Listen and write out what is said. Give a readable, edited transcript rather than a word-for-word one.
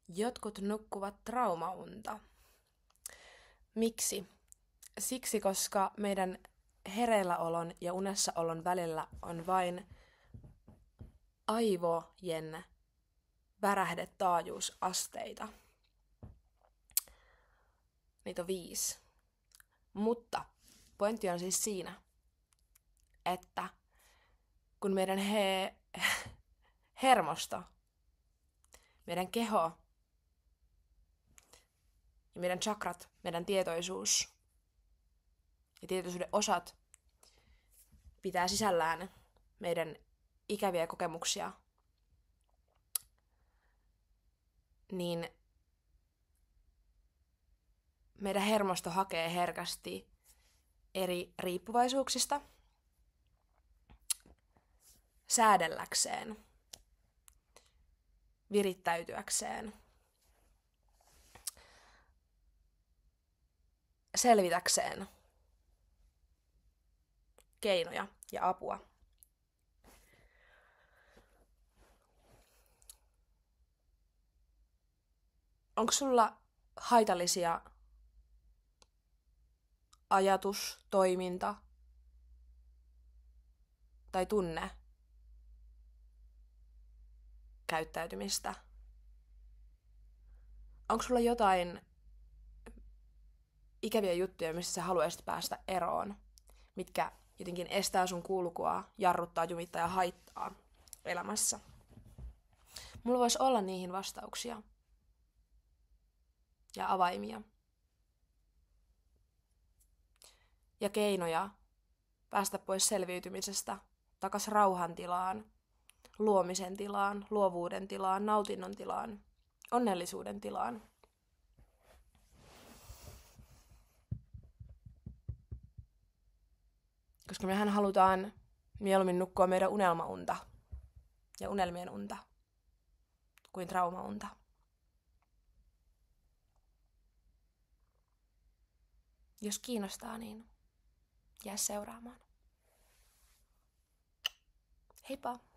Jotkut nukkuvat traumaunta. Miksi? Siksi, koska meidän hereilläolon ja unessaolon välillä on vain aivojen värähdetaajuusasteita. Niitä on 5. Mutta pointti on siis siinä, että kun meidän hermosto, meidän keho ja meidän chakrat, meidän tietoisuus ja tietoisuuden osat pitää sisällään meidän ikäviä kokemuksia, niin meidän hermosto hakee herkästi eri riippuvaisuuksista säädelläkseen, virittäytyäkseen, selvitäkseen keinoja ja apua. Onko sulla haitallisia ajatus, toiminta tai tunne käyttäytymistä? Onko sulla jotain ikäviä juttuja, missä sä haluaisit päästä eroon, mitkä jotenkin estää sun kulkua, jarruttaa, jumittaa ja haittaa elämässä? Mulla voisi olla niihin vastauksia ja avaimia. Ja keinoja päästä pois selviytymisestä, takas rauhan tilaan, luomisen tilaan, luovuuden tilaan, nautinnon tilaan, onnellisuuden tilaan. Koska mehän halutaan mieluummin nukkua meidän unelmaunta ja unelmien unta kuin traumaunta. Jos kiinnostaa, niin jää seuraamaan. Heippa!